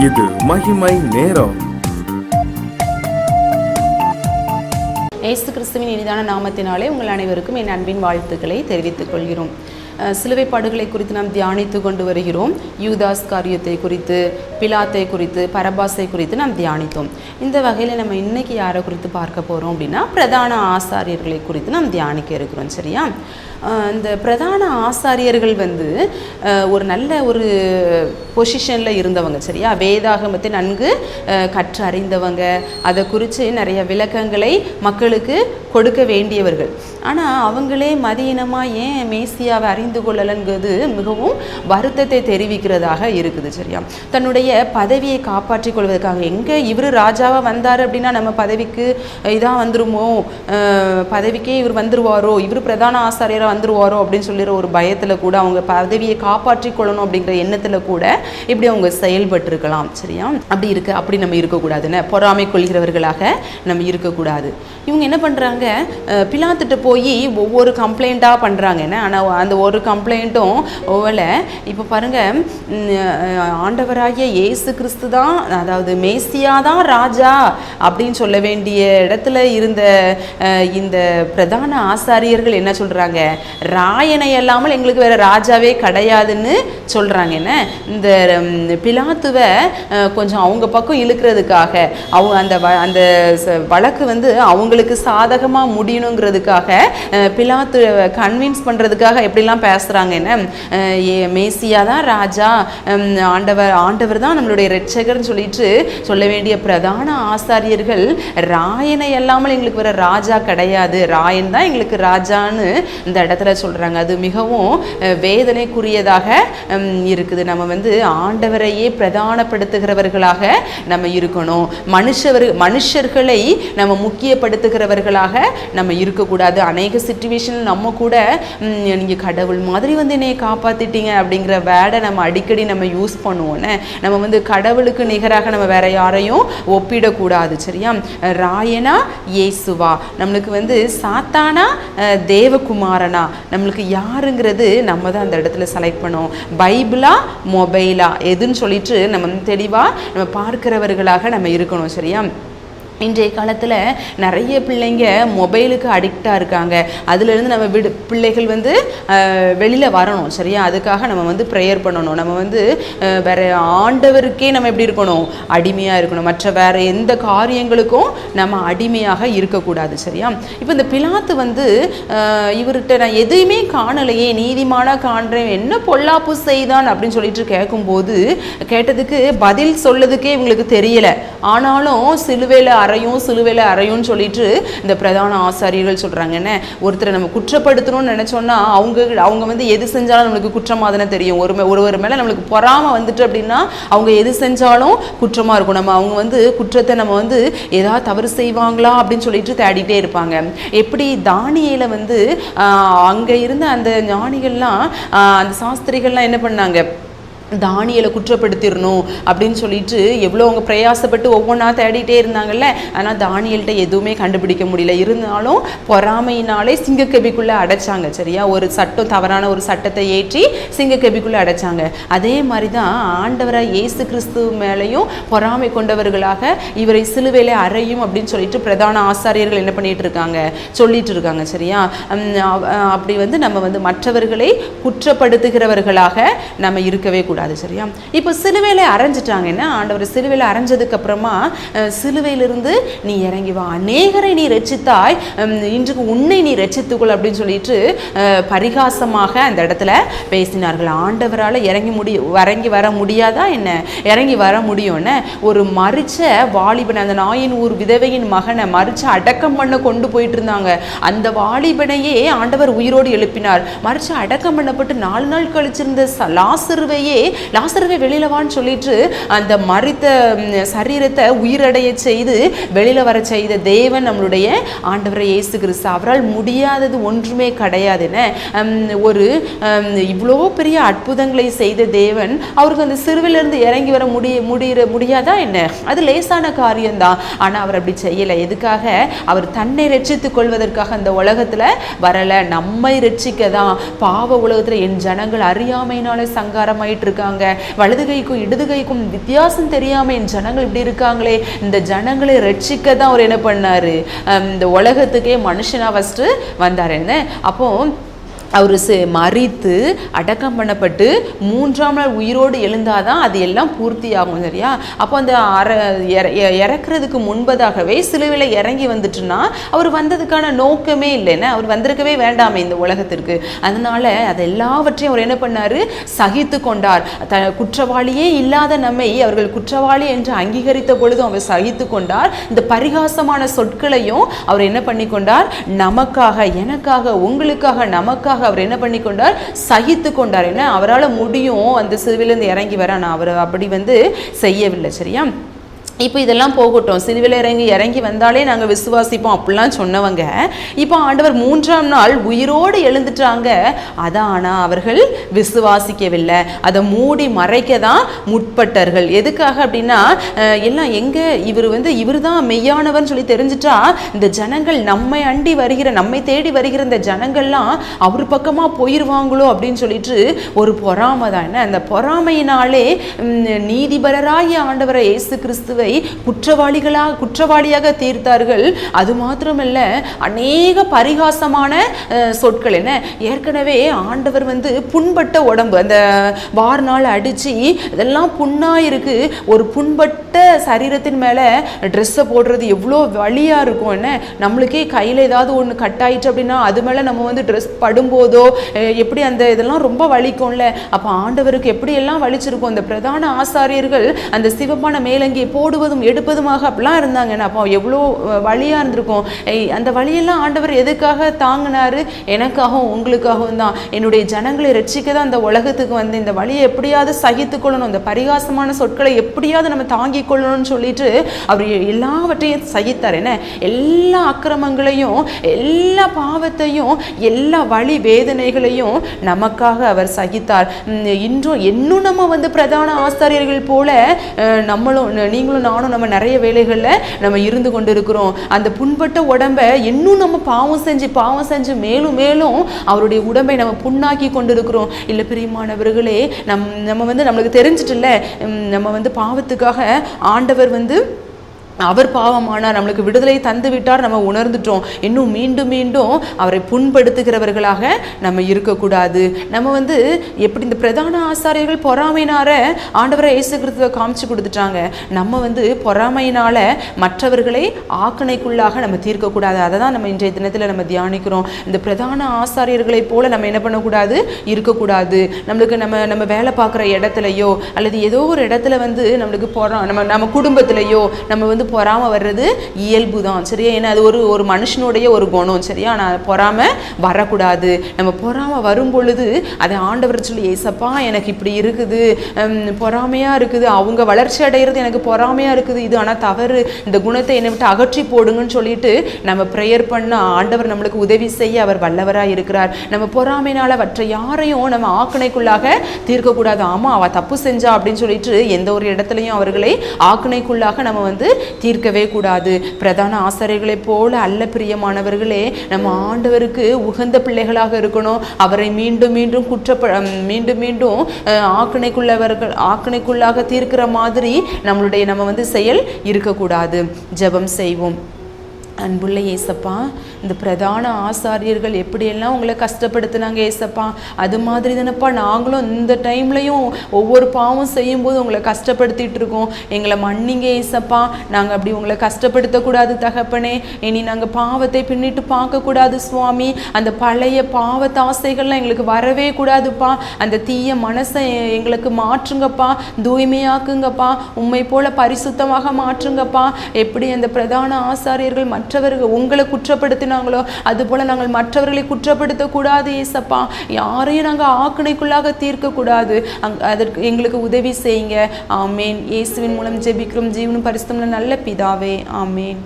இது மகிமை நேரம். இயேசு கிறிஸ்துவின் இனிதான நாமத்தினாலே உங்கள் அனைவருக்கும் என் அன்பின் வாழ்த்துக்களை தெரிவித்துக் கொள்கிறோம். சிலுவை பாடுகளை குறித்து நாம் தியானித்து கொண்டு வருகிறோம். யூதாஸ் காரியத்தை குறித்து, பிலாத்தை குறித்து, பரபாசை குறித்து நாம் தியானித்தோம். இந்த வகையில் நம்ம இன்னைக்கு யாரை குறித்து பார்க்க போகிறோம் அப்படின்னா, பிரதான ஆசாரியர்களை குறித்து நாம் தியானிக்க இருக்கிறோம். சரியா? இந்த பிரதான ஆசாரியர்கள் ஒரு நல்ல ஒரு பொசிஷனில் இருந்தவங்க. சரியா? வேதாகமத்தை நன்கு கற்று அறிந்தவங்க, அதை குறித்து நிறைய விளக்கங்களை மக்களுக்கு கொடுக்க வேண்டியவர்கள். ஆனால் அவங்களே மதியினமாக ஏன் மேசியாவை அறிந்து கொள்ளலைங்கிறது மிகவும் வருத்தத்தை தெரிவிக்கிறதாக இருக்குது. சரியா? தன்னுடைய பதவியை காப்பாற்றிக் கொள்வதற்காக, எங்கே இவர் ராஜாவாக வந்தார் அப்படின்னா நம்ம பதவிக்கு இதாக வந்துருமோ, பதவிக்கே இவர் வந்துருவாரோ, இவர் பிரதான ஆசாரியராக வந்துருவாரோ அப்படின்னு சொல்லிடுற ஒரு பயத்தில் கூட, அவங்க பதவியை காப்பாற்றிக் கொள்ளணும் அப்படிங்கிற எண்ணத்தில் கூட இப்படி அவங்க செயல்பட்டு இருக்கலாம். சரியா? அப்படி நம்ம இருக்கக்கூடாதுன்னு, பொறாமை கொள்கிறவர்களாக நம்ம இருக்கக்கூடாது. இவங்க என்ன பண்ணுறாங்க, பிலாத்துட்டு போய் ஒவ்வொரு கம்ப்ளைண்ட்டாக பண்ணுறாங்க. என்ன ஆனால் அந்த ஒரு கம்ப்ளைண்ட்டும் ஒவ்வொரு இப்போ பாருங்கள், ஆண்டவராகிய இயேசு கிறிஸ்து தான், அதாவது மேசியா தான் ராஜா அப்படின்னு சொல்ல வேண்டிய இடத்துல இருந்த இந்த பிரதான ஆசாரியர்கள் என்ன சொல்கிறாங்க, ராயனை இல்லாமல் எங்களுக்கு வேறு ராஜாவே கிடையாதுன்னு சொல்கிறாங்க. என்ன, இந்த பிலாத்துவை கொஞ்சம் அவங்க பக்கம் இழுக்கிறதுக்காக, அவங்க அந்த வழக்கு அவங்களுக்கு சாதகமாக முடியணுங்கிறதுக்காக, பிலாத்து கன்வின்ஸ் பண்ணுறதுக்காக எப்படிலாம் பேசுகிறாங்க. என்ன, மேசியா தான் ராஜா, ஆண்டவர் தான் நம்மளுடைய இரட்சகர்னு சொல்ல வேண்டிய பிரதான ஆசாரியர்கள் ராயனை இல்லாமல் எங்களுக்கு வேற ராஜா கிடையாது, ராயன் தான் எங்களுக்கு ராஜான்னு இந்த இடத்துல சொல்கிறாங்க. அது மிகவும் வேதனைக்குரியதாக இருக்குது. நம்ம ஆண்டவரையே பிரதானப்படுத்துகிறவர்களாக நம்ம இருக்கணும். மனுஷர்களை நம்ம முக்கியப்படுத்துகிறவர்களாக நம்ம இருக்கக்கூடாது. அநேக சிச்சுவேஷன் நம்ம கூட நீங்கள் கடவுள் மாதிரி என்னையை காப்பாற்றிட்டீங்க அப்படிங்கிற வேர்டை நம்ம அடிக்கடி நம்ம யூஸ் பண்ணுவோம். நம்ம கடவுளுக்கு நிகராக நம்ம வேற யாரையும் ஒப்பிடக்கூடாது. சரியா? ராயனா இயேசுவா, நம்மளுக்கு சாத்தானா தேவகுமாரனா, நம்மளுக்கு யாருங்கிறது நம்ம தான் அந்த இடத்துல செலக்ட் பண்ணுவோம். பைபிளா மொபைலா எதுன்னு சொல்லிட்டு நம்ம தெளிவாக நம்ம பார்க்கிறவர்களாக நம்ம இருக்கணும். சரியா? இன்றைய காலத்தில் நிறைய பிள்ளைங்க மொபைலுக்கு அடிக்டாக இருக்காங்க. அதுலேருந்து நம்ம பிள்ளைகள் வெளியில் வரணும். சரியா? அதுக்காக நம்ம ப்ரேயர் பண்ணணும். நம்ம வேறு ஆண்டவருக்கே நம்ம எப்படி இருக்கணும், அடிமையாக இருக்கணும். மற்ற வேறு எந்த காரியங்களுக்கும் நம்ம அடிமையாக இருக்கக்கூடாது. சரியா? இப்போ இந்த பிலாத்து இவர்கிட்ட நான் எதுவுமே காணலையே, நீதிமானாக காண்றேன், என்ன பொல்லாப்பு செய்தான் அப்படின்னு சொல்லிட்டு கேட்டதுக்கு பதில் சொல்லதுக்கே இவங்களுக்கு தெரியலை. ஆனாலும் சிலுவையில் அறையும் சொல்லிட்டு இந்த பிரதான ஆசாரியர்கள் சொல்றாங்க. என்ன, ஒருத்தரை நம்ம குற்றப்படுத்தணும்னு நினைச்சோம்னா அவங்க எது செஞ்சாலும் நம்மளுக்கு குற்றமாக தானே தெரியும். ஒருவர் மேல நம்மளுக்கு பொறாம வந்துட்டு அப்படின்னா அவங்க எது செஞ்சாலும் குற்றமா இருக்கும். நம்ம அவங்க குற்றத்தை நம்ம ஏதாவது தவறு செய்வாங்களா அப்படின்னு சொல்லிட்டு தேடிட்டே இருப்பாங்க. எப்படி தானியேல அங்க இருந்த அந்த ஞானிகள்லாம், அந்த சாஸ்திரிகள்லாம் என்ன பண்ணாங்க, தானியலை குற்றப்படுத்திடணும் அப்படின்னு சொல்லிட்டு எவ்வளோ அவங்க பிரயாசப்பட்டு ஒவ்வொன்றா தேடிட்டே இருந்தாங்கல்ல. ஆனால் தானியல்கிட்ட எதுவுமே கண்டுபிடிக்க முடியல. இருந்தாலும் பொறாமையினாலே சிங்கக்கபிக்குள்ளே அடைச்சாங்க. சரியா? ஒரு சட்டம், தவறான ஒரு சட்டத்தை ஏற்றி சிங்கக்கபிக்குள்ளே அடைச்சாங்க. அதே மாதிரி தான் ஆண்டவராக இயேசு கிறிஸ்து மேலேயும் பொறாமை கொண்டவர்களாக இவரை சிலுவையிலே அறையும் அப்படின்னு சொல்லிட்டு பிரதான ஆசாரியர்கள் என்ன சொல்லிட்டு இருக்காங்க. சரியா? அப்படி நம்ம மற்றவர்களை குற்றப்படுத்துகிறவர்களாக நம்ம இருக்கவே கூடாது. சரியா? இப்போ சிலுவையில அரைஞ்சிட்டாங்கன்னா, ஆண்டவர் சிலுவையில அரைஞ்சதுக்கு அப்புறமா சிலுவையிலிருந்து நீ இறங்கி வா, அநேகரை நீ ரட்சித்தாய், இன்றைக்கு உன்னை நீ ரட்சித்துக்கொள் அப்படின்னு சொல்லிட்டு பரிகாசமாக அந்த இடத்துல பேசினார்கள். ஆண்டவரால் இறங்கி வர முடியாதா என்ன? இறங்கி வர முடியும்னு ஒரு மரிச்ச வாலிபனை, அந்த நாயின் ஊர் விதவையின் மகனை மரிச்ச அடக்கம் பண்ண கொண்டு போயிட்டு இருந்தாங்க. அந்த வாலிபனையே ஆண்டவர் உயிரோடு எழுப்பினார். மரிச்ச அடக்கம் பண்ணப்பட்டு 4 நாள் கழிச்சிருந்த லாசருவே வெளியில வான்னு சொல்லிட்டு அந்த மரித்த சரீரத்தை உயிரடைய செய்து வெளியில வர செய்த தேவன் நம்மளுடைய ஆண்டவர் இயேசு கிறிஸ்து. அவரால் முடியாதது ஒன்றுமே கிடையாதுன்னு ஒரு இவ்வளோ பெரிய அற்புதங்களை செய்த தேவன் அவருக்கு அந்த சிறுவிலிருந்து இறங்கி வர முடியாதா என்ன? அது லேசான காரியம்தான். ஆனால் அவர் அப்படி செய்யலை. எதுக்காக? அவர் தன்னை ரட்சித்துக் கொள்வதற்காக அந்த உலகத்தில் வரலை, நம்மை ரட்சிக்க தான். பாவ உலகத்தில் என் ஜனங்கள் அறியாமையினால சங்காரமாயிட்டு இருக்காங்க. வலது கைக்கும் இடது கைக்கும் வித்தியாசம் தெரியாம என் ஜனங்கள் இப்படி இருக்காங்களே, இந்த ஜனங்களை ரட்சிக்க தான் அவர் என்ன பண்ணாரு, இந்த உலகத்துக்கே மனுஷனா ஃபர்ஸ்ட் வந்தார். என்ன அப்போ அவர் மரித்து அடக்கம் பண்ணப்பட்டு 3ஆம் நாள் உயிரோடு எழுந்தாதான் அது எல்லாம் பூர்த்தி ஆகும். சரியா? அப்போ அந்த இறக்குறதுக்கு முன்பதாகவே சிலுவையில் இறங்கி வந்துட்டுன்னா அவர் வந்ததுக்கான நோக்கமே இல்லைன்னா அவர் வந்திருக்கவே வேண்டாமே இந்த உலகத்திற்கு. அதனால அது எல்லாவற்றையும் அவர் என்ன பண்ணாரு, சகித்து கொண்டார். குற்றவாளியே இல்லாத நம்மை அவர்கள் குற்றவாளி என்று அங்கீகரித்த பொழுதும் அவர் சகித்து கொண்டார். இந்த பரிகாசமான சொற்களையும் அவர் என்ன பண்ணி கொண்டார், நமக்காக, எனக்காக, உங்களுக்காக, நமக்காக அவர் என்ன பண்ணி கொண்டார், சகித்து கொண்டார். என்ன அவரால் முடியும் அந்த சிலுவையிலிருந்து இறங்கி வர, நான் அவர் அப்படி செய்யவில்லை. சரியா? இப்போ இதெல்லாம் போகட்டும், சிலுவையில் இறங்கி வந்தாலே நாங்கள் விசுவாசிப்போம் அப்படிலாம் சொன்னவங்க இப்போ ஆண்டவர் 3ஆம் நாள் உயிரோடு எழுந்துட்டாங்க. அதான் ஆனால் அவர்கள் விசுவாசிக்கவில்லை, அதை மூடி மறைக்க தான் முற்பட்டார்கள். எதுக்காக அப்படின்னா எல்லாம் எங்கே இவர் தான் மெய்யானவர்னு சொல்லி தெரிஞ்சிட்டா இந்த ஜனங்கள் நம்மை அண்டி வருகிற, நம்மை தேடி வருகிற இந்த ஜனங்கள்லாம் அவர் பக்கமாக போயிடுவாங்களோ அப்படின்னு சொல்லிட்டு ஒரு பொறாமை தான். என்ன அந்த பொறாமையினாலே நீதிபரராகிய ஆண்டவரை இயேசு கிறிஸ்துவை குற்றவாளியாக தீர்த்தார்கள். அது மாத்திரமல்ல, அநேக பரிகாசமான சொற்கள். என்ன ஏற்கனவே ஆண்டவர் புண்பட்ட உடம்பு, அந்த வார்னால் அடிச்சு இதெல்லாம் புண்ணா இருக்கு. ஒரு புண்பட்ட சரீரத்தின் மேல ட்ரெஸ்ஸை போடுறது எவ்வளோ வலியா இருக்கும். என்ன நம்மளுக்கே கையில ஏதாவது ஒன்று கட் ஆயிடுச்சு அப்படின்னா அது மேல நம்ம ட்ரெஸ் படும்போதோ எப்படி அந்த இதெல்லாம் ரொம்ப வலிக்கும்ல. அப்ப ஆண்டவருக்கு எப்படி எல்லாம் வலிச்சிருக்கும். அந்த பிரதான ஆசாரியர்கள் அந்த சிவப்பான மேலங்கி போடுவதும் எடுப்பதுமாக அப்படிலாம் இருந்தாங்க. அப்போ எவ்வளோ வலியாக இருந்திருக்கும். அந்த வழியெல்லாம் ஆண்டவர் எதுக்காக தாங்கினாரு, எனக்காகவும் உங்களுக்காகவும் தான். என்னுடைய ஜனங்களை ரட்சிக்க தான் அந்த உலகத்துக்கு இந்த வழியை எப்படியாவது சகித்து கொள்ளணும், இந்த பரிகாசமான சொற்களை எப்படியாவது நம்ம தாங்கி கொள்ளணும்னு சொல்லிட்டு அவர் எல்லாவற்றையும் சகித்தார். என்ன எல்லா அக்கிரமங்களையும், எல்லா பாவத்தையும், எல்லா வலி வேதனைகளையும் நமக்காக அவர் சகித்தார். இன்னும் நம்ம பிரதான ஆசாரியர்கள் போல நம்மளும், நீங்களும் நானும் நம்ம நிறைய வேலைகளில் நம்ம இருந்து கொண்டு இருக்கிறோம். அந்த புண்பட்ட உடம்பை இன்னும் நம்ம பாவம் செஞ்சு மேலும் மேலும் அவருடைய உடம்பை நம்ம புண்ணாக்கி கொண்டு இருக்கிறோம். இல்லை பிரியமானவர்களே, நம்ம நம்மளுக்கு தெரிஞ்சிட்டுல, நம்ம பாவத்துக்காக ஆண்டவர் அவர் பாவமானார், நம்மளுக்கு விடுதலை தந்து விட்டார், நம்ம உணர்ந்துட்டோம். இன்னும் மீண்டும் மீண்டும் அவரை புண்படுத்துகிறவர்களாக நம்ம இருக்கக்கூடாது. நம்ம எப்படி இந்த பிரதான ஆசாரியர்கள் பொறாமையினார ஆண்டவரை இயேசு கிறிஸ்துவை காமிச்சு கொடுத்துட்டாங்க. நம்ம பொறாமையினால மற்றவர்களை ஆக்கணைக்குள்ளாக நம்ம தீர்க்கக்கூடாது. அதை தான் நம்ம இன்றைய தினத்தில் நம்ம தியானிக்கிறோம். இந்த பிரதான ஆசாரியர்களை போல நம்ம என்ன பண்ணக்கூடாது, இருக்கக்கூடாது. நம்மளுக்கு நம்ம வேலை பார்க்குற இடத்துலையோ அல்லது ஏதோ ஒரு இடத்துல நம்மளுக்கு நம்ம குடும்பத்திலையோ நம்ம பொறாமை வர்றது இயல்பு தான். சரியா? ஏன்னா அது ஒரு மனுஷனுடைய ஒரு குணம். சரியா? ஆனால் பொறாமை வரக்கூடாது. நம்ம பொறாமை வரும் பொழுது அதை ஆண்டவர் சொல்லி, ஏசப்பா எனக்கு இப்படி இருக்குது, பொறாமையா இருக்குது, அவங்க வளர்ச்சி அடைகிறது எனக்கு பொறாமையா இருக்குது, இது ஆனால் தவறு, இந்த குணத்தை என்னை விட்டு அகற்றி போடுங்கன்னு சொல்லிட்டு நம்ம ப்ரேயர் பண்ண ஆண்டவர் நம்மளுக்கு உதவி செய்ய அவர் வல்லவராக இருக்கிறார். நம்ம பொறாமையினால மற்ற யாரையும் நம்ம ஆக்கணைக்குள்ளாக தீர்க்கக்கூடாது. ஆமா அவ தப்பு செஞ்சா அப்படின்னு சொல்லிட்டு எந்த ஒரு இடத்துலையும் அவர்களை ஆக்கணைக்குள்ளாக நம்ம தீர்க்கவே கூடாது. பிரதான ஆசாரியர்களைப் போல அல்ல பிரியமானவர்களே, நம்ம ஆண்டவருக்கு உகந்த பிள்ளைகளாக இருக்கணும். அவரை மீண்டும் மீண்டும் ஆக்கணைக்குள்ளாக தீர்க்கிற மாதிரி நம்ம செயல் இருக்கக்கூடாது. ஜெபம் செய்வோம். அன்புள்ள ஏசப்பா, இந்த பிரதான ஆசாரியர்கள் எப்படியெல்லாம் உங்களை கஷ்டப்படுத்தினாங்க ஏசப்பா, அது மாதிரி தானப்பா நாங்களும் இந்த டைம்லையும் ஒவ்வொரு பாவம் செய்யும்போது உங்களை கஷ்டப்படுத்திட்டு இருக்கோம். எங்களை மன்னிங்க ஏசப்பா, நாங்கள் அப்படி உங்களை கஷ்டப்படுத்தக்கூடாது தகப்பனே. இனி நாங்கள் பாவத்தை பின்னிட்டு பார்க்கக்கூடாது சுவாமி. அந்த பழைய பாவத்தாசைகள்லாம் எங்களுக்கு வரவே கூடாதுப்பா. அந்த தீய மனசை எங்களுக்கு மாற்றுங்கப்பா, தூய்மையாக்குங்கப்பா, உண்மை போல பரிசுத்தமாக மாற்றுங்கப்பா. எப்படி அந்த பிரதான ஆசாரியர்கள் மற்றவர்கள் உங்களை குற்றப்படுத்தினாங்களோ அதுபோல நாங்கள் மற்றவர்களை குற்றப்படுத்தக்கூடாது ஏசப்பா. யாரையும் நாங்கள் ஆக்கணைக்குள்ளாக தீர்க்கக்கூடாது. அதற்கு எங்களுக்கு உதவி செய்யுங்க. ஆமேன். இயேசுவின் மூலம் ஜெபிக்கிறோம் ஜீவனும் பரிசுத்தமுள்ள நல்ல பிதாவே. ஆமேன்.